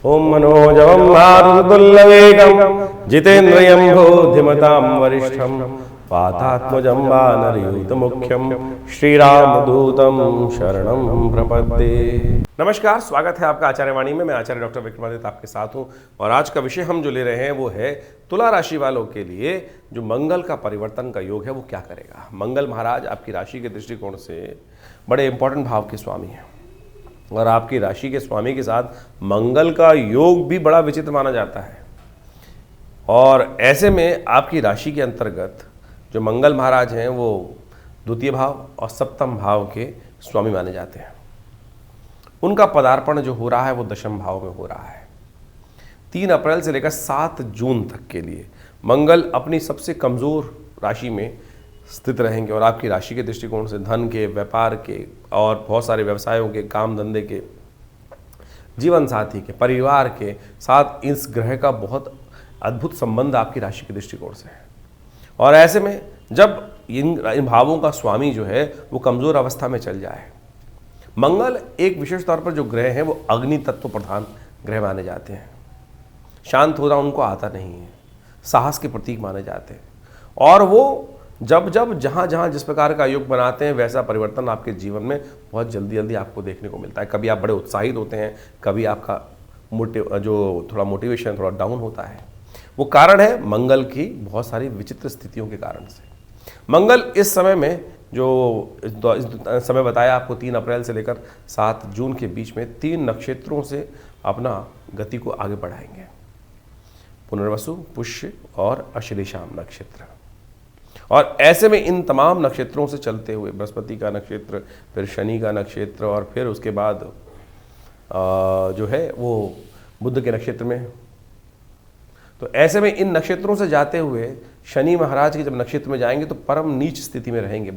ओम मनोजवं मारुततुल्यवेगं जितेन्द्रियं बुद्धिमतां वरिष्ठं वातात्मजं वानरयूथमुख्यं श्रीरामदूतं शरणं प्रपद्ये। नमस्कार, स्वागत है आपका आचार्य वाणी में। मैं आचार्य डॉक्टर विक्रमादित्य आपके साथ हूं और आज का विषय हम जो ले रहे हैं वो है तुला राशि वालों के लिए जो मंगल का परिवर्तन का योग है वो क्या करेगा। मंगल महाराज आपकी राशि के दृष्टिकोण से बड़े इंपॉर्टेंट भाव के स्वामी हैं और आपकी राशि के स्वामी के साथ मंगल का योग भी बड़ा विचित्र माना जाता है। और ऐसे में आपकी राशि के अंतर्गत जो मंगल महाराज हैं वो द्वितीय भाव और सप्तम भाव के स्वामी माने जाते हैं। उनका पदार्पण जो हो रहा है वो दशम भाव में हो रहा है। 3 अप्रैल से लेकर 7 जून तक के लिए मंगल अपनी सबसे कमज़ोर राशि में स्थित रहेंगे और आपकी राशि के दृष्टिकोण से धन के, व्यापार के और बहुत सारे व्यवसायों के, काम धंधे के, जीवन साथी के, परिवार के साथ इस ग्रह का बहुत अद्भुत संबंध आपकी राशि के दृष्टिकोण से है। और ऐसे में जब इन भावों का स्वामी जो है वो कमज़ोर अवस्था में चल जाए, मंगल एक विशेष तौर पर जो ग्रह हैं वो अग्नि तत्व प्रधान ग्रह माने जाते हैं। शांत होना उनको आता नहीं है, साहस के प्रतीक माने जाते हैं और वो जब जहाँ जहाँ जिस प्रकार का योग बनाते हैं वैसा परिवर्तन आपके जीवन में बहुत जल्दी जल्दी आपको देखने को मिलता है। कभी आप बड़े उत्साहित होते हैं, कभी आपका थोड़ा मोटिवेशन थोड़ा डाउन होता है। वो कारण है मंगल की बहुत सारी विचित्र स्थितियों के कारण से। मंगल इस समय में जो इस समय बताया आपको 3 अप्रैल से लेकर 7 जून के बीच में 3 नक्षत्रों से अपना गति को आगे बढ़ाएंगे। पुनर्वसु, पुष्य और अश्लेषाम नक्षत्र। और ऐसे में इन तमाम नक्षत्रों से चलते हुए बृहस्पति का नक्षत्र, फिर शनि का नक्षत्र और फिर उसके बाद जो है वो बुध के नक्षत्र में। तो ऐसे में इन नक्षत्रों से जाते हुए शनि महाराज के जब नक्षत्र में जाएंगे तो परम नीच स्थिति में रहेंगे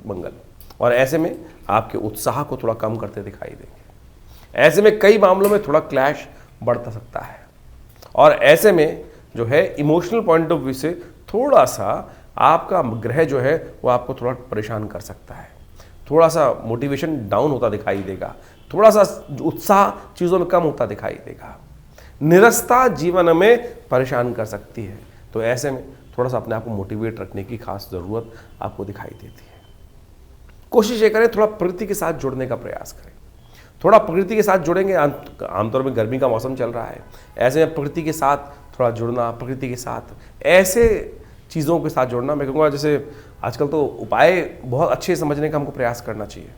मंगल और ऐसे में आपके उत्साह को थोड़ा कम करते दिखाई देंगे। ऐसे में कई मामलों में थोड़ा क्लैश बढ़ता सकता है और ऐसे में जो है इमोशनल पॉइंट ऑफ व्यू से थोड़ा सा आपका ग्रह जो है वो आपको थोड़ा परेशान कर सकता है। थोड़ा सा मोटिवेशन डाउन होता दिखाई देगा, थोड़ा सा उत्साह चीज़ों में कम होता दिखाई देगा, निरस्ता जीवन में परेशान कर सकती है। तो ऐसे में थोड़ा सा अपने आप को मोटिवेट रखने की खास ज़रूरत आपको दिखाई देती है। कोशिश ये करें थोड़ा प्रकृति के साथ जुड़ने का प्रयास करें। थोड़ा प्रकृति के साथ जुड़ेंगे, आमतौर में गर्मी का मौसम चल रहा है, ऐसे में प्रकृति के साथ थोड़ा जुड़ना, प्रकृति के साथ ऐसे चीज़ों के साथ जोड़ना, मैं कहूँगा जैसे आजकल तो उपाय बहुत अच्छे समझने का हमको प्रयास करना चाहिए।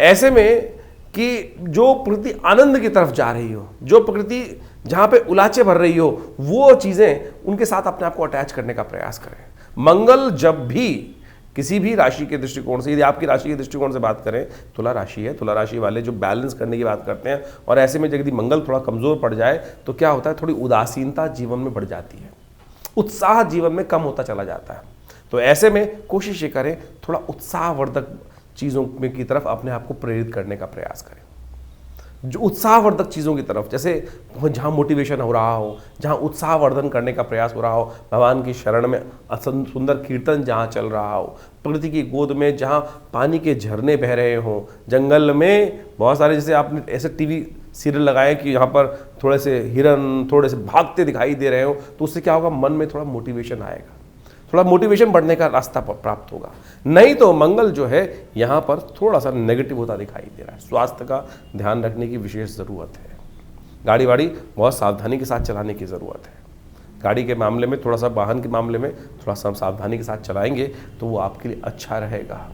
ऐसे में कि जो प्रकृति आनंद की तरफ जा रही हो, जो प्रकृति जहाँ पे उलाचे भर रही हो, वो चीज़ें उनके साथ अपने आप को अटैच करने का प्रयास करें। मंगल जब भी किसी भी राशि के दृष्टिकोण से, यदि आपकी राशि के दृष्टिकोण से बात करें, तुला राशि है, तुला राशि वाले जो बैलेंस करने की बात करते हैं और ऐसे में यदि मंगल थोड़ा कमज़ोर पड़ जाए तो क्या होता है, थोड़ी उदासीनता जीवन में बढ़ जाती है, उत्साह जीवन में कम होता चला जाता है। तो ऐसे में कोशिश ये करें थोड़ा उत्साहवर्धक चीज़ों में की तरफ अपने आप को प्रेरित करने का प्रयास करें। जो उत्साहवर्धक चीज़ों की तरफ, जैसे जहाँ मोटिवेशन हो रहा हो, जहाँ उत्साहवर्धन करने का प्रयास हो रहा हो, भगवान की शरण में सुंदर कीर्तन जहाँ चल रहा हो, प्रकृति की गोद में जहाँ पानी के झरने बह रहे हों, जंगल में बहुत सारे, जैसे आपने ऐसे टीवी सीरियल लगाए कि यहाँ पर थोड़े से हिरन थोड़े से भागते दिखाई दे रहे हो, तो उससे क्या होगा, मन में थोड़ा मोटिवेशन आएगा, थोड़ा मोटिवेशन बढ़ने का रास्ता प्राप्त होगा। नहीं तो मंगल जो है यहाँ पर थोड़ा सा नेगेटिव होता दिखाई दे रहा है। स्वास्थ्य का ध्यान रखने की विशेष ज़रूरत है। गाड़ी वाड़ी बहुत सावधानी के साथ चलाने की ज़रूरत है। गाड़ी के मामले में थोड़ा सा, वाहन के मामले में थोड़ा सा सावधानी के साथ चलाएंगे तो वो आपके लिए अच्छा रहेगा।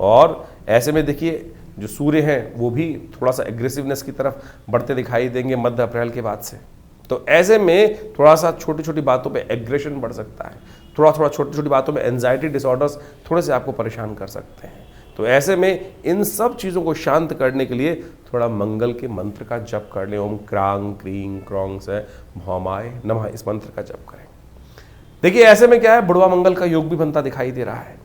और ऐसे में देखिए जो सूर्य हैं वो भी थोड़ा सा एग्रेसिवनेस की तरफ बढ़ते दिखाई देंगे मध्य अप्रैल के बाद से। तो ऐसे में थोड़ा सा छोटी छोटी बातों पे एग्रेशन बढ़ सकता है, थोड़ा छोटी छोटी बातों में एंजाइटी डिसऑर्डर्स थोड़े से आपको परेशान कर सकते हैं। तो ऐसे में इन सब चीज़ों को शांत करने के लिए थोड़ा मंगल के मंत्र का जप कर लें। ओम क्रांग क्रीं क्रौंग से भौमाय नमः, इस मंत्र का जप करें। देखिए ऐसे में क्या है, बुढ़वा मंगल का योग भी बनता दिखाई दे रहा है।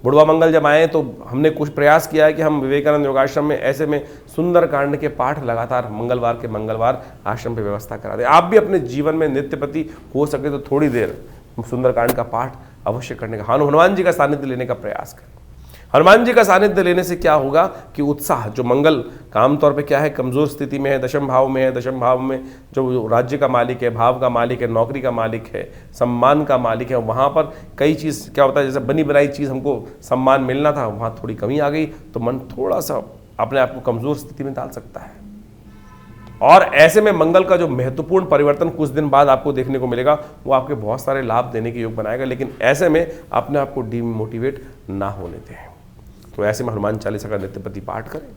बुढ़वा मंगल जब आए तो हमने कुछ प्रयास किया है कि हम विवेकानंद योगाश्रम में ऐसे में सुंदर कांड के पाठ लगातार मंगलवार के मंगलवार आश्रम पे व्यवस्था करा दें। आप भी अपने जीवन में नित्यपति हो सके तो थोड़ी देर सुंदर कांड का पाठ अवश्य करने का, हनुमान जी का सानिध्य लेने का प्रयास करें। हनुमान जी का सानिध्य लेने से क्या होगा कि उत्साह, जो मंगल का आमतौर पे क्या है, कमजोर स्थिति में है, दशम भाव में है, दशम भाव में जो राज्य का मालिक है, भाव का मालिक है, नौकरी का मालिक है, सम्मान का मालिक है, वहाँ पर कई चीज़ क्या होता है, जैसे बनी बनाई चीज़ हमको सम्मान मिलना था, वहाँ थोड़ी कमी आ गई तो मन थोड़ा सा अपने आप को कमजोर स्थिति में डाल सकता है। और ऐसे में मंगल का जो महत्वपूर्ण परिवर्तन कुछ दिन बाद आपको देखने को मिलेगा, वो आपके बहुत सारे लाभ देने के योग बनाएगा, लेकिन ऐसे में अपने आप को डिमोटिवेट ना होने दें। तो ऐसे में हनुमान चालीसा का नित्य प्रति पाठ करें।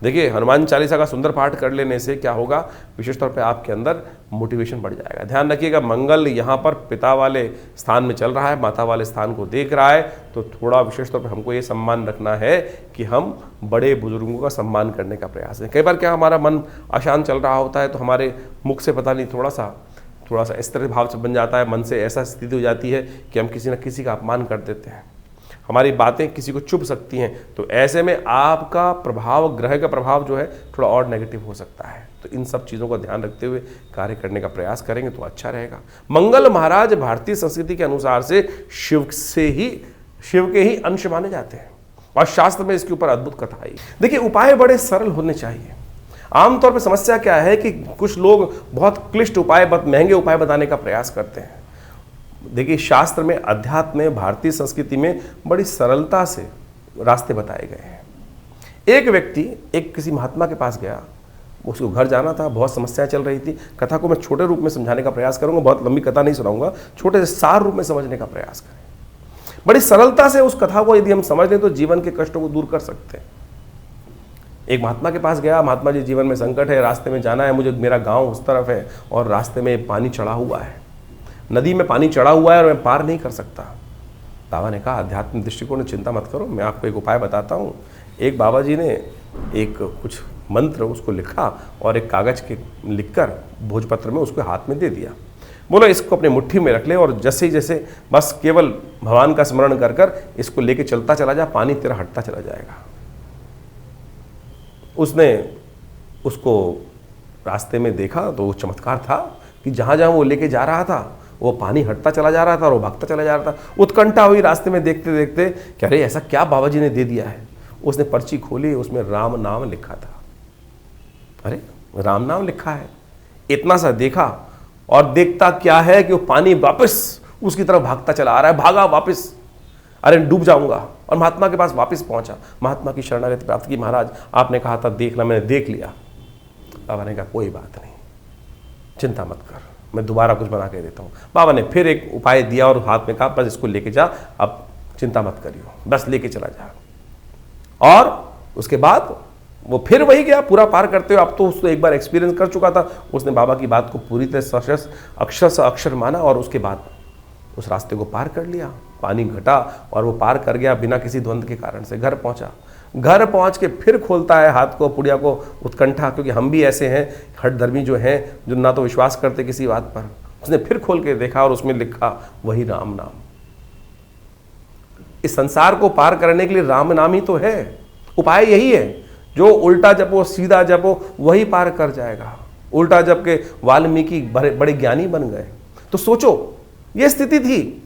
देखिए, हनुमान चालीसा का सुंदर पाठ कर लेने से क्या होगा, विशेष तौर पे आपके अंदर मोटिवेशन बढ़ जाएगा। ध्यान रखिएगा, मंगल यहाँ पर पिता वाले स्थान में चल रहा है, माता वाले स्थान को देख रहा है, तो थोड़ा विशेष तौर पे हमको ये सम्मान रखना है कि हम बड़े बुजुर्गों का सम्मान करने का प्रयास है। कई बार क्या हमारा मन अशांत चल रहा होता है तो हमारे मुख से पता नहीं थोड़ा सा इस तरह भाव से बन जाता है, मन से ऐसा स्थिति हो जाती है कि हम किसी न किसी का अपमान कर देते हैं, हमारी बातें किसी को चुभ सकती हैं। तो ऐसे में आपका प्रभाव, ग्रह का प्रभाव जो है थोड़ा और नेगेटिव हो सकता है। तो इन सब चीज़ों का ध्यान रखते हुए कार्य करने का प्रयास करेंगे तो अच्छा रहेगा। मंगल महाराज भारतीय संस्कृति के अनुसार से शिव के ही अंश माने जाते हैं और शास्त्र में इसके ऊपर अद्भुत कथा आई। देखिए, उपाय बड़े सरल होने चाहिए। आमतौर पर समस्या क्या है कि कुछ लोग बहुत क्लिष्ट उपाय, बहुत महंगे उपाय बताने का प्रयास करते हैं। देखिए, शास्त्र में, अध्यात्म में, भारतीय संस्कृति में बड़ी सरलता से रास्ते बताए गए हैं। एक व्यक्ति किसी महात्मा के पास गया, उसको घर जाना था, बहुत समस्याएं चल रही थी। कथा को मैं छोटे रूप में समझाने का प्रयास करूंगा, बहुत लंबी कथा नहीं सुनाऊंगा, छोटे से सार रूप में समझने का प्रयास करें। बड़ी सरलता से उस कथा को यदि हम समझ लें तो जीवन के कष्टों को दूर कर सकते हैं। एक महात्मा के पास गया, महात्मा जी, जीवन में संकट है, रास्ते में जाना है मुझे, मेरा गाँव उस तरफ है और रास्ते में पानी चढ़ा हुआ है, नदी में पानी चढ़ा हुआ है और मैं पार नहीं कर सकता। बाबा ने कहा, आध्यात्मिक दृष्टिकोण में चिंता मत करो, मैं आपको एक उपाय बताता हूँ। एक बाबा जी ने एक कुछ मंत्र उसको लिखा और एक कागज के लिखकर भोजपत्र में उसको हाथ में दे दिया। बोलो, इसको अपने मुट्ठी में रख ले और जैसे ही जैसे बस केवल भगवान का स्मरण कर कर इसको लेके चलता चला जा, पानी तेरा हटता चला जाएगा। उसने उसको रास्ते में देखा तो वो चमत्कार था कि जहाँ जहाँ वो लेके जा रहा था वो पानी हटता चला जा रहा था और वो भागता चला जा रहा था। उत्कंठा हुई रास्ते में देखते देखते, कह रहे ऐसा क्या बाबा जी ने दे दिया है। उसने पर्ची खोली, उसमें राम नाम लिखा था। अरे, राम नाम लिखा है। इतना सा देखा और देखता क्या है कि वो पानी वापस उसकी तरफ भागता चला आ रहा है। भागा वापस, अरे डूब जाऊंगा। और महात्मा के पास वापस पहुंचा, महात्मा की शरणागति प्राप्त की। महाराज, आपने कहा था देखना, मैंने देख लिया। बाबा ने कहा, कोई बात नहीं, चिंता मत कर, मैं दोबारा कुछ बना के देता हूँ। बाबा ने फिर एक उपाय दिया और हाथ में कहा, बस इसको लेके जा, अब चिंता मत करियो, बस लेके चला जा। और उसके बाद वो फिर वही गया पूरा पार करते हुए। अब तो उसको एक बार एक्सपीरियंस कर चुका था, उसने बाबा की बात को पूरी तरह अक्षर से अक्षर माना और उसके बाद उस रास्ते को पार कर लिया। पानी घटा और वो पार कर गया बिना किसी द्वंद्व के कारण से। घर पहुंचा, घर पहुंच के फिर खोलता है हाथ को, पुड़िया को, उत्कंठा, क्योंकि हम भी ऐसे हैं हठधर्मी जो हैं, जो ना तो विश्वास करते किसी बात पर। उसने फिर खोल के देखा और उसमें लिखा वही राम नाम। इस संसार को पार करने के लिए राम नाम ही तो है, उपाय यही है। जो उल्टा जपो, सीधा जपो, वही पार कर जाएगा। उल्टा जप के वाल्मीकि बड़े ज्ञानी बन गए। तो सोचो, ये स्थिति थी।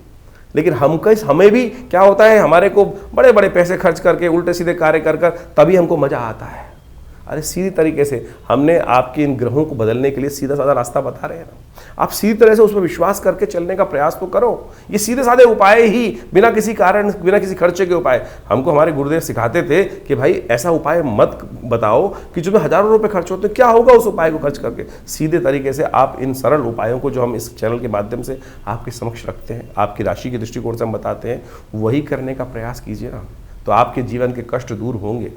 लेकिन हमें भी क्या होता है, हमारे को बड़े बड़े पैसे खर्च करके उल्टे सीधे कार्य कर कर तभी हमको मजा आता है। अरे सीधी तरीके से हमने आपके इन ग्रहों को बदलने के लिए सीधा साधा रास्ता बता रहे हैं ना, आप सीधी तरह से उस पर विश्वास करके चलने का प्रयास तो करो। ये सीधे साधे उपाय ही, बिना किसी कारण, बिना किसी खर्चे के उपाय, हमको हमारे गुरुदेव सिखाते थे कि भाई ऐसा उपाय मत बताओ कि जिसमें हजारों रुपए खर्च होते, क्या होगा उस उपाय को खर्च करके। सीधे तरीके से आप इन सरल उपायों को जो हम इस चैनल के माध्यम से आपके समक्ष रखते हैं, आपकी राशि के दृष्टिकोण से हम बताते हैं, वही करने का प्रयास कीजिए ना, तो आपके जीवन के कष्ट दूर होंगे।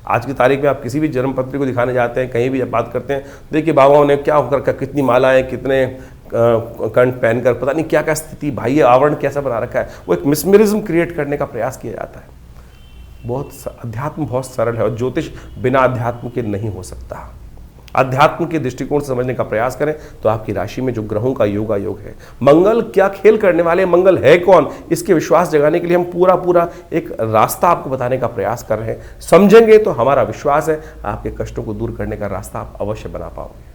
आज की तारीख में आप किसी भी जन्म पत्री को दिखाने जाते हैं, कहीं भी जब बात करते हैं, देखिए बाबाओं ने क्या होकर, कितनी मालाएं, कितने कंठ पहनकर, पता नहीं क्या क्या स्थिति, बाह्य आवरण कैसा बना रखा है। वो एक मिसमरिज्म क्रिएट करने का प्रयास किया जाता है। बहुत अध्यात्म बहुत सरल है और ज्योतिष बिना अध्यात्म के नहीं हो सकता। अध्यात्म के दृष्टिकोण से समझने का प्रयास करें तो आपकी राशि में जो ग्रहों का योग है, मंगल क्या खेल करने वाले, मंगल है कौन, इसके विश्वास जगाने के लिए हम पूरा एक रास्ता आपको बताने का प्रयास कर रहे हैं। समझेंगे तो हमारा विश्वास है आपके कष्टों को दूर करने का रास्ता आप अवश्य बना पाओगे।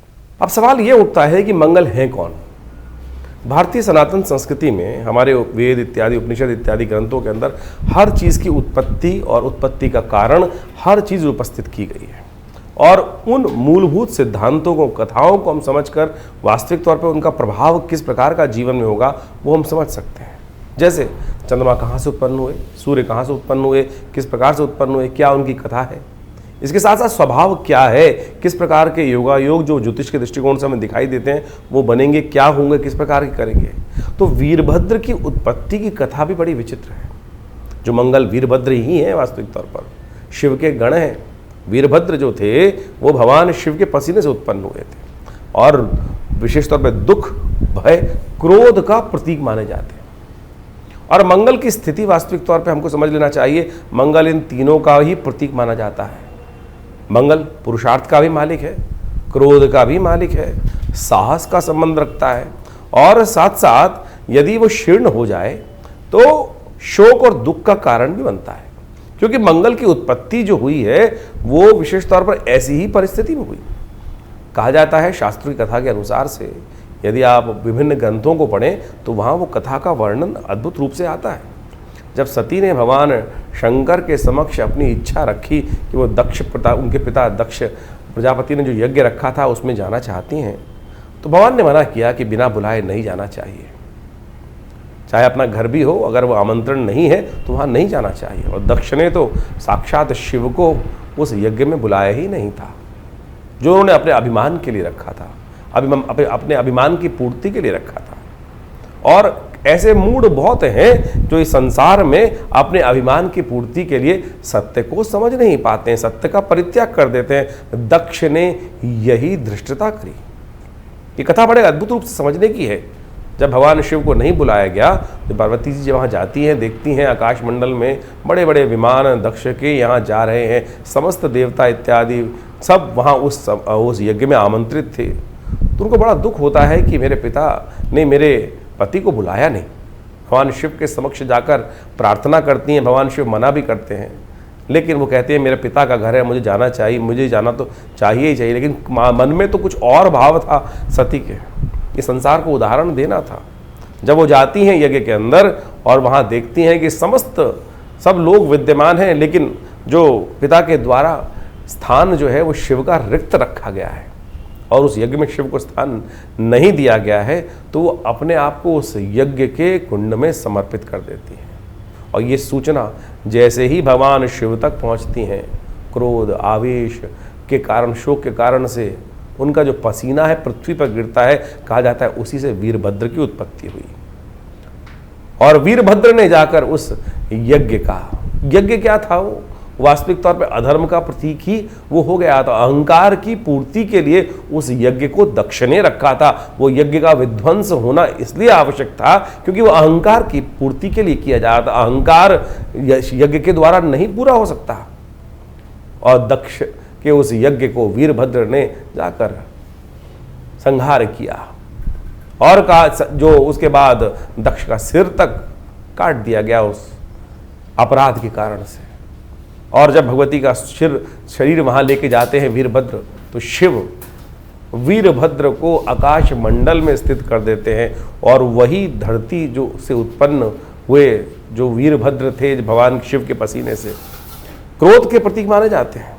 अब सवाल ये उठता है कि मंगल है कौन। भारतीय सनातन संस्कृति में हमारे वेद इत्यादि उपनिषद इत्यादि ग्रंथों के अंदर हर चीज़ की उत्पत्ति और उत्पत्ति का कारण हर चीज़ उपस्थित की गई है, और उन मूलभूत सिद्धांतों को, कथाओं को हम समझकर वास्तविक तौर पर उनका प्रभाव किस प्रकार का जीवन में होगा वो हम समझ सकते हैं। जैसे चंद्रमा कहाँ से उत्पन्न हुए, सूर्य कहाँ से उत्पन्न हुए, किस प्रकार से उत्पन्न हुए, क्या उनकी कथा है, इसके साथ साथ स्वभाव क्या है, किस प्रकार के योगायोग जो ज्योतिष के दृष्टिकोण से हमें दिखाई देते हैं वो बनेंगे, क्या होंगे, किस प्रकार के करेंगे। तो वीरभद्र की उत्पत्ति की कथा भी बड़ी विचित्र है। जो मंगल वीरभद्र ही है, वास्तविक तौर पर शिव के गण हैं। वीरभद्र जो थे वो भगवान शिव के पसीने से उत्पन्न हुए थे और विशेष तौर पर दुख, भय, क्रोध का प्रतीक माने जाते हैं। और मंगल की स्थिति वास्तविक तौर पे हमको समझ लेना चाहिए, मंगल इन तीनों का ही प्रतीक माना जाता है। मंगल पुरुषार्थ का भी मालिक है, क्रोध का भी मालिक है, साहस का संबंध रखता है, और साथ साथ यदि वो शीर्ण हो जाए तो शोक और दुख का कारण भी बनता है, क्योंकि मंगल की उत्पत्ति जो हुई है वो विशेष तौर पर ऐसी ही परिस्थिति में हुई। कहा जाता है शास्त्रों की कथा के अनुसार से, यदि आप विभिन्न ग्रंथों को पढ़ें तो वहाँ वो कथा का वर्णन अद्भुत रूप से आता है। जब सती ने भगवान शंकर के समक्ष अपनी इच्छा रखी कि वो उनके पिता दक्ष प्रजापति ने जो यज्ञ रखा था उसमें जाना चाहती हैं, तो भगवान ने मना किया कि बिना बुलाए नहीं जाना चाहिए। चाहे अपना घर भी हो, अगर वो आमंत्रण नहीं है तो वहाँ नहीं जाना चाहिए। और दक्ष ने तो साक्षात शिव को उस यज्ञ में बुलाया ही नहीं था, जो उन्होंने अपने अभिमान के लिए रखा था, अपने अभिमान की पूर्ति के लिए रखा था। और ऐसे मूड बहुत हैं जो इस संसार में अपने अभिमान की पूर्ति के लिए सत्य को समझ नहीं पाते हैं, सत्य का परित्याग कर देते हैं। दक्ष ने यही धृष्टता करी। ये कथा बड़े अद्भुत रूप से समझने की है। जब भगवान शिव को नहीं बुलाया गया तो पार्वती जी वहाँ जाती हैं, देखती हैं आकाश मंडल में बड़े बड़े विमान दक्ष के यहाँ जा रहे हैं, समस्त देवता इत्यादि सब वहाँ उस यज्ञ में आमंत्रित थे। तो उनको बड़ा दुख होता है कि मेरे पिता ने मेरे पति को बुलाया नहीं। भगवान शिव के समक्ष जाकर प्रार्थना करती हैं, भगवान शिव मना भी करते हैं, लेकिन वो कहते हैं मेरे पिता का घर है, मुझे जाना चाहिए, मुझे जाना तो चाहिए ही चाहिए। लेकिन मन में तो कुछ और भाव था सती के, ये संसार को उदाहरण देना था। जब वो जाती हैं यज्ञ के अंदर और वहाँ देखती हैं कि सब लोग विद्यमान हैं, लेकिन जो पिता के द्वारा स्थान जो है वो शिव का रिक्त रखा गया है और उस यज्ञ में शिव को स्थान नहीं दिया गया है, तो वो अपने आप को उस यज्ञ के कुंड में समर्पित कर देती है। और ये सूचना जैसे ही भगवान शिव तक पहुंचती हैं, क्रोध, आवेश के कारण, शोक के कारण से उनका जो पसीना है पृथ्वी पर गिरता है, कहा जाता है उसी से वीरभद्र की उत्पत्ति हुई। और वीरभद्र ने जाकर उस यज्ञ क्या था, वो वास्तविक तौर पे अधर्म का प्रतीक ही वो हो गया था। अहंकार की पूर्ति के लिए उस यज्ञ को दक्ष ने रखा था। वो यज्ञ का विध्वंस होना इसलिए आवश्यक था क्योंकि वो अहंकार की पूर्ति के लिए किया जा रहा था। अहंकार यज्ञ के द्वारा नहीं पूरा हो सकता, और दक्ष के उस यज्ञ को वीरभद्र ने जाकर संहार किया, और जो उसके बाद दक्ष का सिर तक काट दिया गया उस अपराध के कारण से। और जब भगवती का शरीर वहाँ लेके जाते हैं वीरभद्र, तो शिव वीरभद्र को आकाश मंडल में स्थित कर देते हैं, और वही धरती जो से उत्पन्न हुए जो वीरभद्र थे भगवान शिव के पसीने से, क्रोध के प्रतीक माने जाते हैं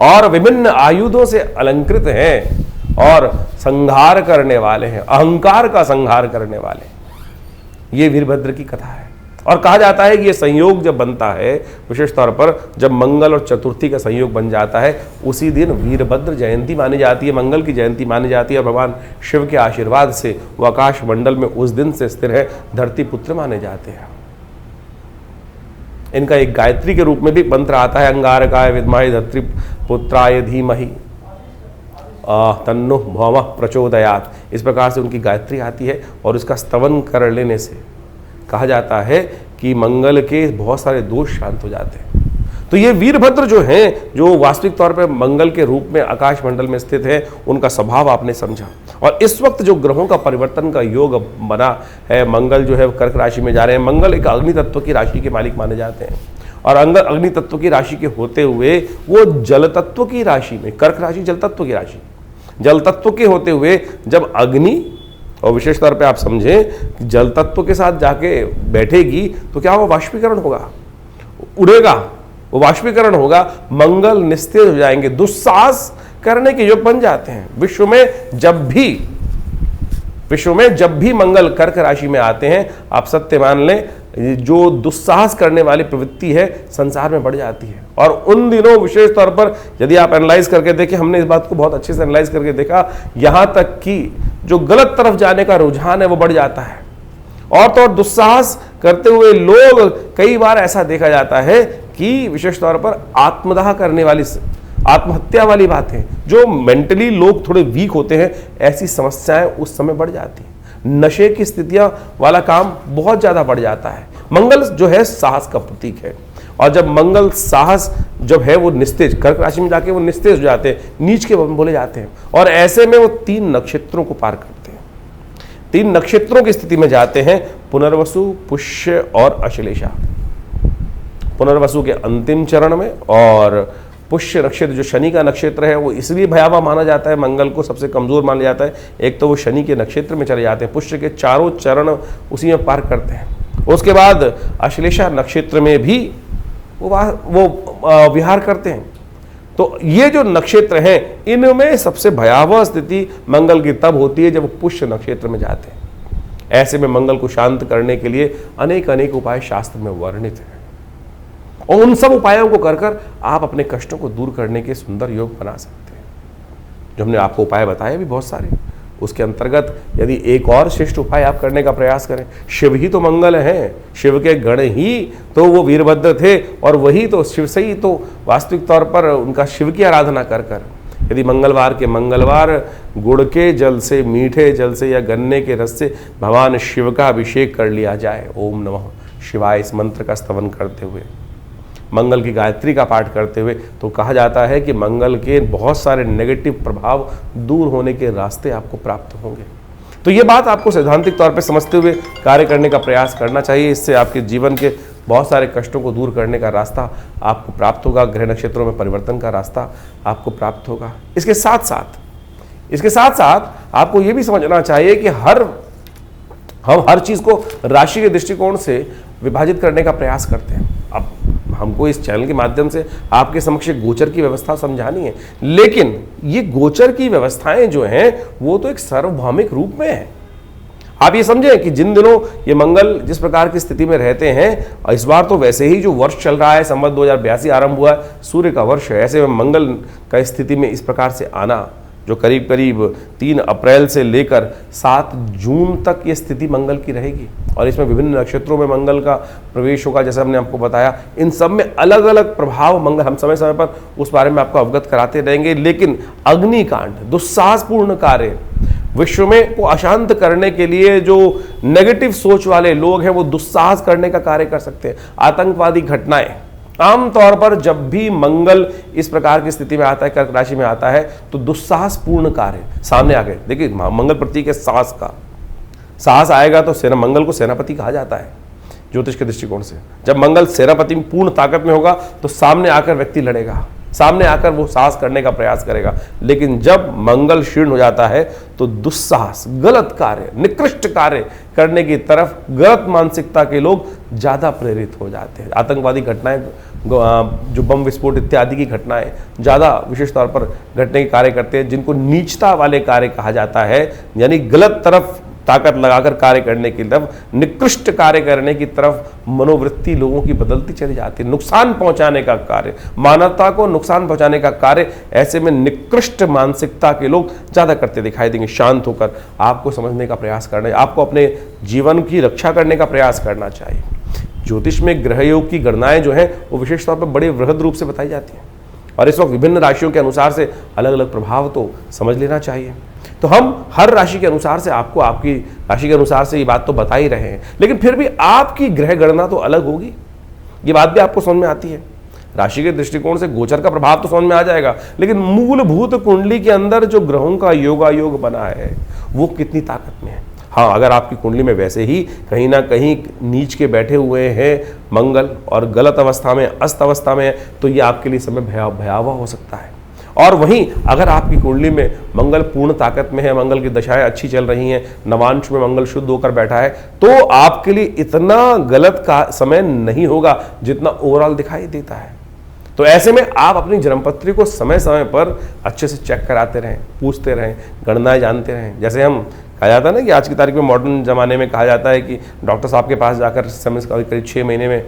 और विभिन्न आयुधों से अलंकृत हैं और संहार करने वाले हैं, अहंकार का संहार करने वाले। ये वीरभद्र की कथा है। और कहा जाता है कि ये संयोग जब बनता है, विशेष तौर पर जब मंगल और चतुर्थी का संयोग बन जाता है, उसी दिन वीरभद्र जयंती मानी जाती है, मंगल की जयंती मानी जाती है। और भगवान शिव के आशीर्वाद से वो आकाश मंडल में उस दिन से स्थिर है, धरती पुत्र माने जाते हैं। इनका एक गायत्री के रूप में भी मंत्र आता है, अंगारकाय विद्महे धरती पुत्राय धीमहि तन्नो भौमः प्रचोदयात्। इस प्रकार से उनकी गायत्री आती है, और उसका स्तवन कर लेने से कहा जाता है कि मंगल के बहुत सारे दोष शांत हो जाते हैं। तो ये वीरभद्र जो हैं, जो वास्तविक तौर पर मंगल के रूप में आकाश मंडल में स्थित है, उनका स्वभाव आपने समझा। और इस वक्त जो ग्रहों का परिवर्तन का योग बना है, मंगल जो है कर्क राशि में जा रहे हैं। मंगल एक अग्नि तत्व की राशि के मालिक माने जाते हैं, और अग्नि तत्व की राशि के होते हुए वो जल तत्व की राशि में, कर्क राशि जल तत्व की राशि, जल तत्व के होते हुए जब अग्नि और विशेष तौर पे आप समझें कि जल तत्व के साथ जाके बैठेगी तो क्या वो वाष्पीकरण होगा, उड़ेगा, वो वाष्पीकरण होगा, मंगल निस्तेज हो जाएंगे, दुस्साहस करने के योग बन जाते हैं। विश्व में जब भी मंगल कर्क राशि में आते हैं, आप सत्य मान लें, जो दुस्साहस करने वाली प्रवृत्ति है संसार में बढ़ जाती है। और उन दिनों विशेष तौर पर यदि आप एनालाइज करके देखें, हमने इस बात को बहुत अच्छे से एनालाइज करके देखा, यहां तक कि जो गलत तरफ जाने का रुझान है वो बढ़ जाता है। और तो और दुस्साहस करते हुए लोग, कई बार ऐसा देखा जाता है कि विशेष तौर पर आत्मदाह करने वाली, आत्महत्या वाली बातें, जो मेंटली लोग थोड़े वीक होते हैं, ऐसी समस्याएं उस समय बढ़ जाती हैं। नशे की स्थितियां वाला काम बहुत ज्यादा बढ़ जाता है। मंगल जो है साहस का प्रतीक है, और जब मंगल साहस जब है वो निस्तेज, कर्क राशि में जाके वो निस्तेज हो जाते हैं, नीच के बोले जाते हैं, और ऐसे में वो 3 नक्षत्रों को पार करते हैं। 3 नक्षत्रों की स्थिति में जाते हैं, पुनर्वसु, पुष्य और अश्लेषा। पुनर्वसु के अंतिम चरण में, और पुष्य नक्षत्र जो शनि का नक्षत्र है वो इसलिए भयावह माना जाता है, मंगल को सबसे कमजोर माना जाता है। एक तो वो शनि के नक्षत्र में चले जाते हैं, पुष्य के चारों चरण उसी में पार करते हैं। उसके बाद अश्लेषा नक्षत्र में भी वो विहार करते हैं। तो ये जो नक्षत्र हैं, इनमें सबसे भयावह स्थिति मंगल की तब होती है जब वो पुष्य नक्षत्र में जाते हैं। ऐसे में मंगल को शांत करने के लिए अनेक उपाय शास्त्र में वर्णित हैं, और उन सब उपायों को कर आप अपने कष्टों को दूर करने के सुंदर योग बना सकते हैं। जो हमने आपको उपाय बताए भी बहुत सारे, उसके अंतर्गत यदि एक और श्रेष्ठ उपाय आप करने का प्रयास करें, शिव ही तो मंगल हैं, शिव के गण ही तो वो वीरभद्र थे, और वही तो शिव से ही तो वास्तविक तौर पर उनका शिव की आराधना कर यदि मंगलवार के मंगलवार गुड़ के जल से, मीठे जल से या गन्ने के रस से भगवान शिव का अभिषेक कर लिया जाए, ओम नमः शिवाय इस मंत्र का स्तवन करते हुए, मंगल की गायत्री का पाठ करते हुए, तो कहा जाता है कि मंगल के बहुत सारे नेगेटिव प्रभाव दूर होने के रास्ते आपको प्राप्त होंगे। तो ये बात आपको सैद्धांतिक तौर पे समझते हुए कार्य करने का प्रयास करना चाहिए। इससे आपके जीवन के बहुत सारे कष्टों को दूर करने का रास्ता आपको प्राप्त होगा, ग्रह नक्षत्रों में परिवर्तन का रास्ता आपको प्राप्त होगा। इसके साथ साथ आपको ये भी समझना चाहिए कि हम हर चीज़ को राशि के दृष्टिकोण से विभाजित करने का प्रयास करते हैं। अब हमको इस चैनल के माध्यम से आपके समक्ष गोचर की व्यवस्था समझानी है, लेकिन ये गोचर की व्यवस्थाएं जो हैं वो तो एक सार्वभौमिक रूप में है। आप ये समझें कि जिन दिनों ये मंगल जिस प्रकार की स्थिति में रहते हैं, इस बार तो वैसे ही जो वर्ष चल रहा है, संवत 2082 आरंभ हुआ है, सूर्य का वर्ष है, ऐसे में मंगल का स्थिति में इस प्रकार से आना, जो करीब करीब 3 अप्रैल से लेकर 7 जून तक ये स्थिति मंगल की रहेगी, और इसमें विभिन्न नक्षत्रों में मंगल का प्रवेश होगा। जैसे हमने आपको बताया, इन सब में अलग अलग प्रभाव मंगल, हम समय समय पर उस बारे में आपको अवगत कराते रहेंगे। लेकिन अग्निकांड, दुस्साहसपूर्ण कार्य, विश्व में को अशांत करने के लिए जो नेगेटिव सोच वाले लोग हैं वो दुस्साहस करने का कार्य कर सकते हैं। आतंकवादी घटनाएं, आमतौर पर जब भी मंगल इस प्रकार की स्थिति में आता है, कर्क राशि में आता है, तो दुस्साहसपूर्ण कार्य सामने आ गए। देखिए, मंगल प्रतीक है साहस का, साहस आएगा तो मंगल को सेनापति कहा जाता है ज्योतिष के दृष्टिकोण से। जब मंगल सेनापति पूर्ण ताकत में होगा तो सामने आकर व्यक्ति लड़ेगा, सामने आकर वो साहस करने का प्रयास करेगा। लेकिन जब मंगल क्षीण हो जाता है तो दुस्साहस, गलत कार्य, निकृष्ट कार्य करने की तरफ गलत मानसिकता के लोग ज्यादा प्रेरित हो जाते हैं। आतंकवादी घटनाएं, जो बम विस्फोट इत्यादि की घटनाएं ज्यादा विशेष तौर पर घटने के कार्य करते हैं, जिनको नीचता वाले कार्य कहा जाता है, यानी गलत तरफ ताकत लगाकर कार्य करने की तरफ, निकृष्ट कार्य करने की तरफ मनोवृत्ति लोगों की बदलती चली जाती है। नुकसान पहुंचाने का कार्य, मानवता को नुकसान पहुंचाने का कार्य, ऐसे में निकृष्ट मानसिकता के लोग ज्यादा करते दिखाई देंगे। शांत होकर आपको समझने का प्रयास करना है, आपको अपने जीवन की रक्षा करने का प्रयास करना चाहिए। ज्योतिष में ग्रह योग की गणनाएं जो हैं वो विशेष तौर पर बड़े वृहद रूप से बताई जाती हैं, और इस वक्त विभिन्न राशियों के अनुसार से अलग अलग प्रभाव तो समझ लेना चाहिए। तो हम हर राशि के अनुसार से आपको आपकी राशि के अनुसार से ये बात तो बता ही रहे हैं, लेकिन फिर भी आपकी ग्रह गणना तो अलग होगी, ये बात भी आपको समझ में आती है। राशि के दृष्टिकोण से गोचर का प्रभाव तो समझ में आ जाएगा, लेकिन मूलभूत कुंडली के अंदर जो ग्रहों का योगायोग बना है वो कितनी ताकत में है। हाँ, अगर आपकी कुंडली में वैसे ही कहीं ना कहीं नीच के बैठे हुए हैं मंगल और गलत अवस्था में, अस्त अवस्था में है, तो ये आपके लिए समय भयावह हो सकता है। और वहीं अगर आपकी कुंडली में मंगल पूर्ण ताकत में है, मंगल की दशाएं अच्छी चल रही हैं, नवांश में मंगल शुद्ध होकर बैठा है, तो आपके लिए इतना गलत का समय नहीं होगा जितना ओवरऑल दिखाई देता है। तो ऐसे में आप अपनी जन्मपत्री को समय समय पर अच्छे से चेक कराते रहें, पूछते रहें, गणनाएं जानते रहें। जैसे हम कहा जाता है ना कि आज की तारीख में मॉडर्न ज़माने में कहा जाता है कि डॉक्टर साहब के पास जाकर समय करीब 6 महीने में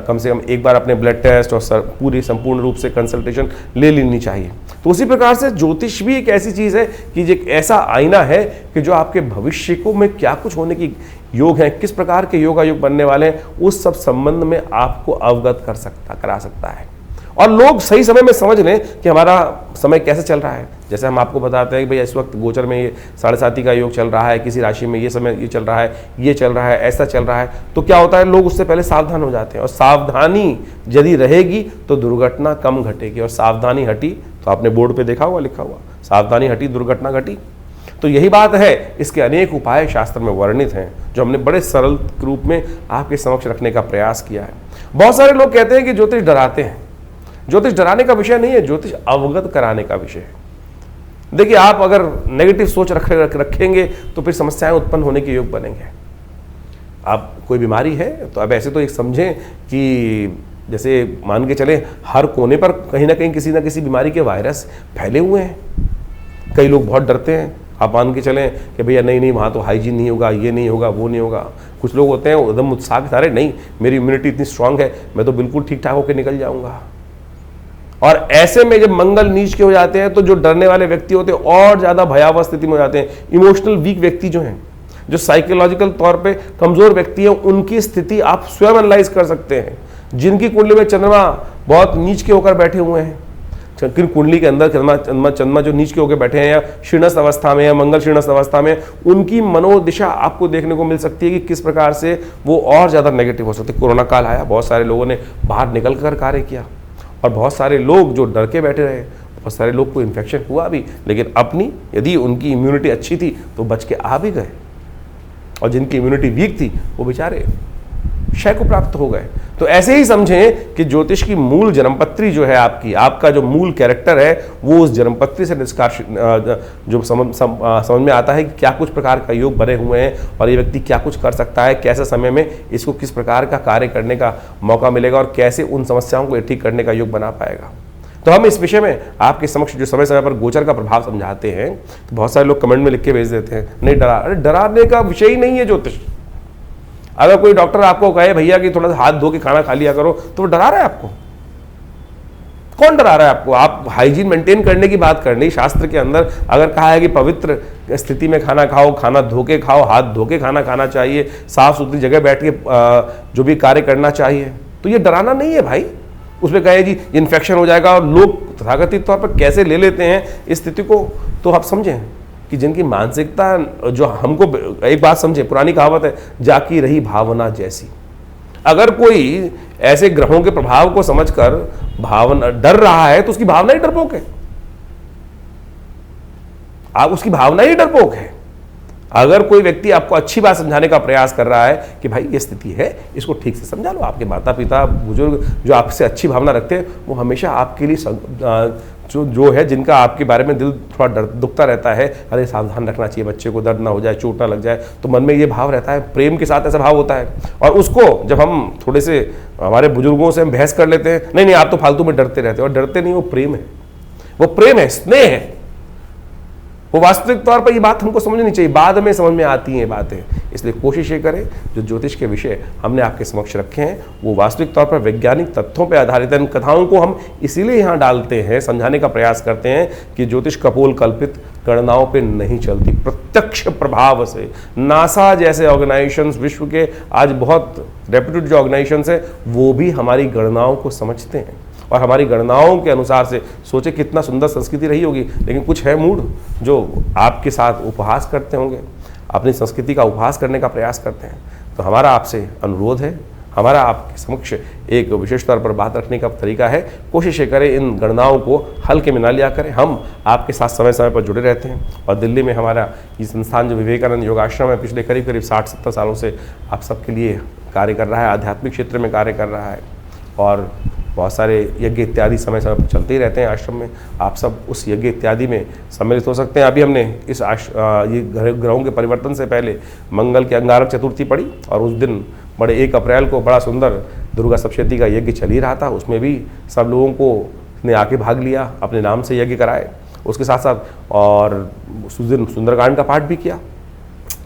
कम से कम एक बार अपने ब्लड टेस्ट और पूरी संपूर्ण रूप से कंसल्टेशन ले लेनी चाहिए। तो उसी प्रकार से ज्योतिष भी एक ऐसी चीज़ है कि एक ऐसा आईना है कि जो आपके भविष्य को में क्या कुछ होने की योग है, किस प्रकार के योगायोग बनने वाले हैं, उस सब संबंध में आपको अवगत करा सकता है। और लोग सही समय में समझ लें कि हमारा समय कैसे चल रहा है। जैसे हम आपको बताते हैं कि भाई इस वक्त गोचर में ये 7.5 का योग चल रहा है, किसी राशि में ये समय ये चल रहा है, ये चल रहा है, ऐसा चल रहा है, तो क्या होता है, लोग उससे पहले सावधान हो जाते हैं। और सावधानी यदि रहेगी तो दुर्घटना कम घटेगी। और सावधानी हटी तो आपने बोर्ड पे देखा हुआ, लिखा हुआ, सावधानी हटी दुर्घटना घटी। तो यही बात है। इसके अनेक उपाय शास्त्र में वर्णित हैं जो हमने बड़े सरल रूप में आपके समक्ष रखने का प्रयास किया है। बहुत सारे लोग कहते हैं कि ज्योतिष डराते हैं। ज्योतिष डराने का विषय नहीं है, ज्योतिष अवगत कराने का विषय है। देखिए, आप अगर नेगेटिव सोच रखेंगे तो फिर समस्याएं उत्पन्न होने के योग बनेंगे। आप कोई बीमारी है तो अब ऐसे तो एक समझें कि जैसे मान के चले हर कोने पर कहीं ना कहीं किसी ना किसी बीमारी के वायरस फैले हुए हैं। कई लोग बहुत डरते हैं। आप मान के चलें कि भैया नहीं वहाँ तो हाइजीन नहीं होगा, ये नहीं होगा, वो नहीं होगा। कुछ लोग होते हैं एकदम उत्साह के सारे, नहीं मेरी इम्यूनिटी इतनी स्ट्रांग है, मैं तो बिल्कुल ठीक ठाक होकर निकल जाऊंगा। और ऐसे में जब मंगल नीच के हो जाते हैं तो जो डरने वाले व्यक्ति होते हैं और ज़्यादा भयावह स्थिति में हो जाते हैं। इमोशनल वीक व्यक्ति जो हैं, जो साइकोलॉजिकल तौर पे कमज़ोर व्यक्ति हैं, उनकी स्थिति आप स्वयं एनालाइज कर सकते हैं। जिनकी कुंडली में चंद्रमा बहुत नीच के होकर बैठे हुए हैं, कुंडली के अंदर चंद्रमा जो नीच के होकर बैठे हैं या शीर्णस्थ अवस्था में या मंगल शीर्णस्थ अवस्था में, उनकी मनोदिशा आपको देखने को मिल सकती है कि किस प्रकार से वो और ज़्यादा नेगेटिव हो सकते हैं। कोरोना काल आया, बहुत सारे लोगों ने बाहर निकल कर कार्य किया और बहुत सारे लोग जो डर के बैठे रहे, बहुत सारे लोग को इन्फेक्शन हुआ भी, लेकिन अपनी यदि उनकी इम्यूनिटी अच्छी थी तो बच के आ भी गए। और जिनकी इम्यूनिटी वीक थी वो बेचारे क्षय को प्राप्त हो गए। तो ऐसे ही समझें कि ज्योतिष की मूल जन्मपत्री जो है आपका जो मूल कैरेक्टर है, वो उस जन्मपत्री से निष्कर्ष जो समझ में आता है कि क्या कुछ प्रकार का योग बने हुए हैं और ये व्यक्ति क्या कुछ कर सकता है, कैसे समय में इसको किस प्रकार का कार्य करने का मौका मिलेगा और कैसे उन समस्याओं को ठीक करने का योग बना पाएगा। तो हम इस विषय में आपके समक्ष जो समय समय पर गोचर का प्रभाव समझाते हैं, तो बहुत सारे लोग कमेंट में लिख के भेज देते हैं, नहीं डरा। अरे डराने का विषय ही नहीं है ज्योतिष। अगर कोई डॉक्टर आपको कहे भैया कि थोड़ा सा हाथ धो के खाना खा लिया करो, तो वो डरा रहा है आपको? कौन डरा रहा है आपको? आप हाइजीन मेंटेन करने की बात करनी। शास्त्र के अंदर अगर कहा है कि पवित्र स्थिति में खाना खाओ, खाना धो के खाओ, हाथ धो के खाना खाना चाहिए, साफ सुथरी जगह बैठ के जो भी कार्य करना चाहिए, तो ये डराना नहीं है भाई। उसमें कहे जी इन्फेक्शन हो जाएगा, और लोग तथाकथित तौर पर कैसे ले लेते हैं इस स्थिति को, तो आप समझें कि जिनकी मानसिकता जो हमको, एक बात समझे, पुरानी कहावत है, जाकी रही भावना जैसी। अगर कोई ऐसे ग्रहों के प्रभाव को समझकर भावना डर रहा है तो उसकी भावना ही डरपोक है। आप उसकी भावना ही डरपोक है। अगर कोई व्यक्ति आपको अच्छी बात समझाने का प्रयास कर रहा है कि भाई ये स्थिति है, इसको ठीक से समझा लो, आपके माता पिता बुजुर्ग जो आपसे अच्छी भावना रखते हैं वो हमेशा आपके लिए जो है, जिनका आपके बारे में दिल थोड़ा दुखता रहता है, अरे सावधान रखना चाहिए, बच्चे को दर्द ना हो जाए, चोट ना लग जाए, तो मन में ये भाव रहता है, प्रेम के साथ ऐसा भाव होता है। और उसको जब हम थोड़े से हमारे बुजुर्गों से हम बहस कर लेते हैं, नहीं आप तो फालतू में डरते रहते हो, और डरते नहीं, वो प्रेम है, वो प्रेम है, स्नेह है। वो वास्तविक तौर पर ये बात हमको समझनी चाहिए, बाद में समझ में आती हैं बातें। इसलिए कोशिश ये करें, जो ज्योतिष के विषय हमने आपके समक्ष रखे हैं वो वास्तविक तौर पर वैज्ञानिक तथ्यों पर आधारित है। इन कथाओं को हम इसीलिए यहाँ डालते हैं, समझाने का प्रयास करते हैं कि ज्योतिष कपोल कल्पित गणनाओं पे नहीं चलती, प्रत्यक्ष प्रभाव से। नासा जैसे ऑर्गेनाइजेशंस, विश्व के आज बहुत रेप्यूटेड जो ऑर्गेनाइजेशंस हैं, वो भी हमारी गणनाओं को समझते हैं और हमारी गणनाओं के अनुसार से सोचे कितना सुंदर संस्कृति रही होगी। लेकिन कुछ है मूड जो आपके साथ उपहास करते होंगे, अपनी संस्कृति का उपहास करने का प्रयास करते हैं। तो हमारा आपसे अनुरोध है, हमारा आपके समक्ष एक विशेष तौर पर बात रखने का तरीका है, कोशिश करें इन गणनाओं को हल्के में ना लिया करें। हम आपके साथ समय समय पर जुड़े रहते हैं और दिल्ली में हमारा ये संस्थान जो विवेकानंद योगाश्रम है, पिछले करीब 60-70 सालों से आप सबके लिए कार्य कर रहा है, आध्यात्मिक क्षेत्र में कार्य कर रहा है। और बहुत सारे यज्ञ इत्यादि समय समय पर चलते ही रहते हैं आश्रम में। आप सब उस यज्ञ इत्यादि में सम्मिलित हो सकते हैं। अभी हमने इस ये ग्रहों के परिवर्तन से पहले मंगल की अंगारक चतुर्थी पड़ी और उस दिन बड़े 1 अप्रैल को बड़ा सुंदर दुर्गा सप्तशती का यज्ञ चल ही रहा था। उसमें भी सब लोगों को ने आके भाग लिया, अपने नाम से यज्ञ कराए, उसके साथ साथ और उस दिन सुंदरकांड का पाठ भी किया।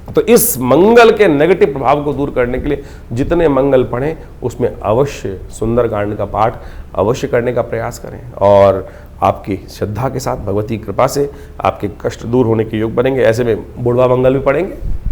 तो इस मंगल के नेगेटिव प्रभाव को दूर करने के लिए जितने मंगल पढ़ें उसमें अवश्य सुंदरकांड का पाठ अवश्य करने का प्रयास करें और आपकी श्रद्धा के साथ भगवती कृपा से आपके कष्ट दूर होने के योग बनेंगे। ऐसे में बुढ़वा मंगल भी पढ़ेंगे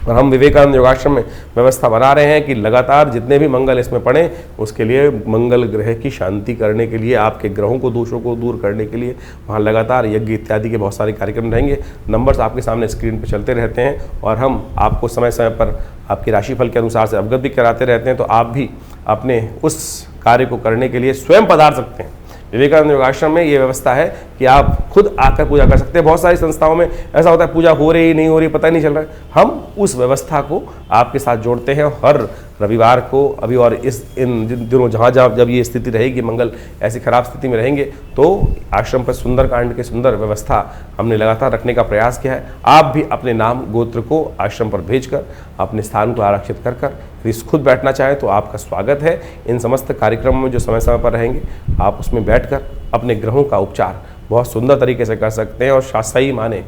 और हम विवेकानंद योगाश्रम में व्यवस्था बना रहे हैं कि लगातार जितने भी मंगल इसमें पढ़ें उसके लिए मंगल ग्रह की शांति करने के लिए, आपके ग्रहों को दोषों को दूर करने के लिए वहाँ लगातार यज्ञ इत्यादि के बहुत सारे कार्यक्रम रहेंगे। नंबर्स आपके सामने स्क्रीन पर चलते रहते हैं और हम आपको समय समय पर आपके राशिफल के अनुसार से अवगत भी कराते रहते हैं। तो आप भी अपने उस कार्य को करने के लिए स्वयं पधार सकते हैं। विवेकानंद योगाश्रम में ये व्यवस्था है कि आप खुद आकर पूजा कर सकते हैं। बहुत सारी संस्थाओं में ऐसा होता है पूजा हो रही नहीं हो रही पता ही नहीं चल रहा है। हम उस व्यवस्था को आपके साथ जोड़ते हैं। हर रविवार को अभी और इन दिनों जहाँ जब ये स्थिति रहेगी, मंगल ऐसी खराब स्थिति में रहेंगे, तो आश्रम पर सुंदरकांड की सुंदर व्यवस्था हमने लगातार रखने का प्रयास किया है। आप भी अपने नाम गोत्र को आश्रम पर भेजकर अपने स्थान को आरक्षित कर यदि खुद बैठना चाहें तो आपका स्वागत है। इन समस्त कार्यक्रमों में जो समय समय पर रहेंगे आप उसमें बैठकर अपने ग्रहों का उपचार बहुत सुंदर तरीके से कर सकते हैं। और शास्त्री माने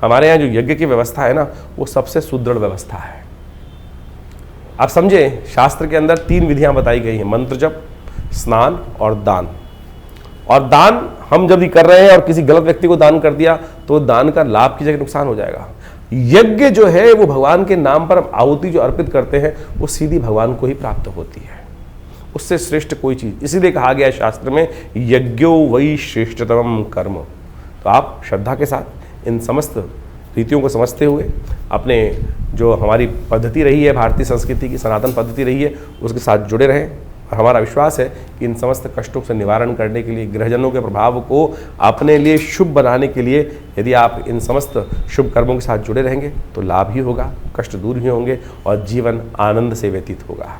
हमारे यहाँ जो यज्ञ की व्यवस्था है ना, वो सबसे सुदृढ़ व्यवस्था है। आप समझे, शास्त्र के अंदर 3 विधियां बताई गई हैं, मंत्र जप, स्नान और दान। और दान हम जब भी कर रहे हैं और किसी गलत व्यक्ति को दान कर दिया तो दान का लाभ की जगह नुकसान हो जाएगा। यज्ञ जो है वो भगवान के नाम पर आहुति जो अर्पित करते हैं वो सीधी भगवान को ही प्राप्त होती है, उससे श्रेष्ठ कोई चीज। इसीलिए कहा गया है शास्त्र में, यज्ञो वै श्रेष्ठतम कर्म। तो आप श्रद्धा के साथ इन समस्त रीतियों को समझते हुए अपने जो हमारी पद्धति रही है, भारतीय संस्कृति की सनातन पद्धति रही है, उसके साथ जुड़े रहें। और हमारा विश्वास है कि इन समस्त कष्टों से निवारण करने के लिए, ग्रहजनों के प्रभाव को अपने लिए शुभ बनाने के लिए यदि आप इन समस्त शुभ कर्मों के साथ जुड़े रहेंगे तो लाभ ही होगा, कष्ट दूर ही होंगे और जीवन आनंद से व्यतीत होगा।